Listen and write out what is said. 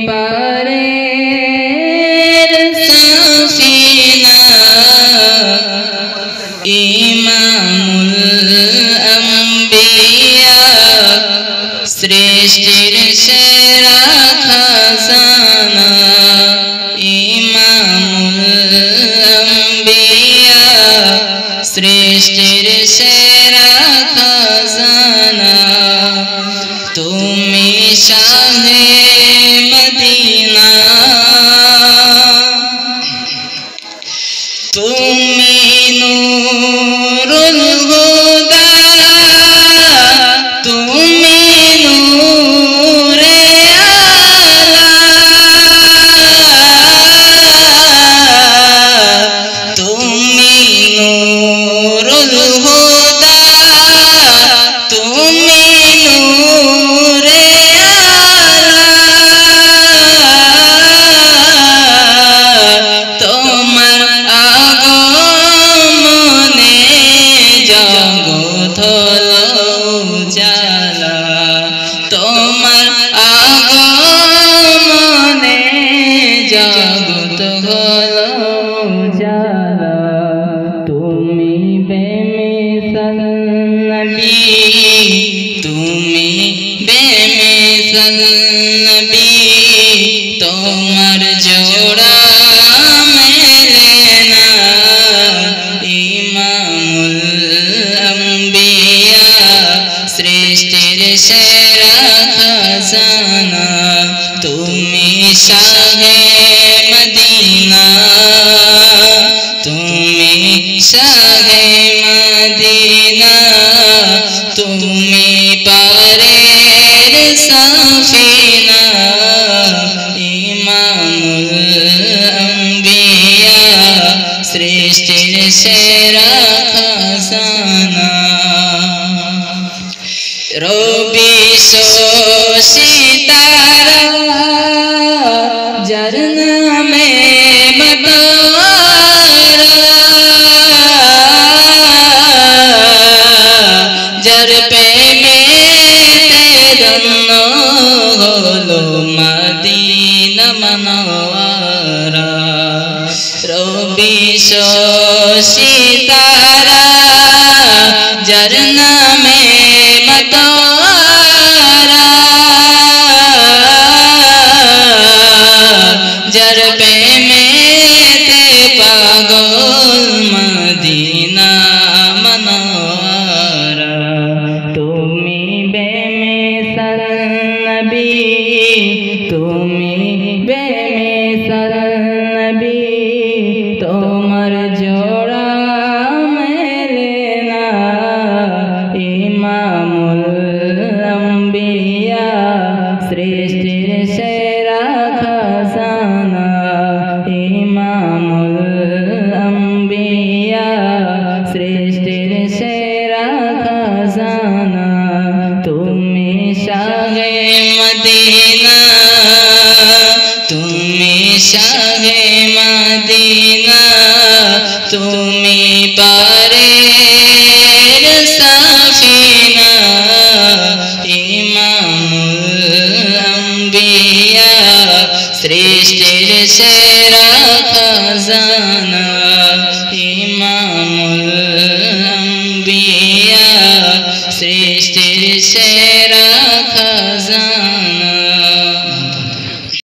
পারের সাফিনা ইমামুল আম্বিয়া সৃষ্টির সেরা খাজানা ইমামুল আম্বিয়া সৃষ্টির সেরা খাজানা তুমি শাহে মদিনা তুমি নূরুল হুদা তুমি নূরে আলা তুমি নূরুল হুদা তুমি নূরে তোমার আগমনে জগৎ হলো উজালা তোমার আগমনে জগৎ হলো উজালা তুমি বেমিসাল নবী তুমি বেমিসাল নবী তোমার জোড়া মেলে না ইমামুল আম্বিয়া সৃষ্টির সেরা খাজানা তুমি শাহে মদিনা তুমি শাহে মদিনা তুমি পারের সাফিনা ইমামুল আম্বিয়া সৃষ্টির সেরা খাজানা রবি সিতারা যার নামে মতওয়ারা যার প্রেমে ধন্য হলো মদিনা মনোয়ারা রবি সিতারা যার নামে মতওয়ারা যার প্রেমেতে পাগল মদিনা মনোয়ারা তুমি বেমিসাল নবী তুমি বেমিসাল নবী তোমার জোড়া মেলে না ইমামুল আম্বিয়া সৃষ্টির সেরা খাজানা ইমামুল আম্বিয়া সৃষ্টির সেরা খাজানা তুমি শাহে মদিনা তুমি শাহে মদিনা তুমি পারের সাফিনা ইমামুল আম্বিয়া সৃষ্টির সেরা খাজানা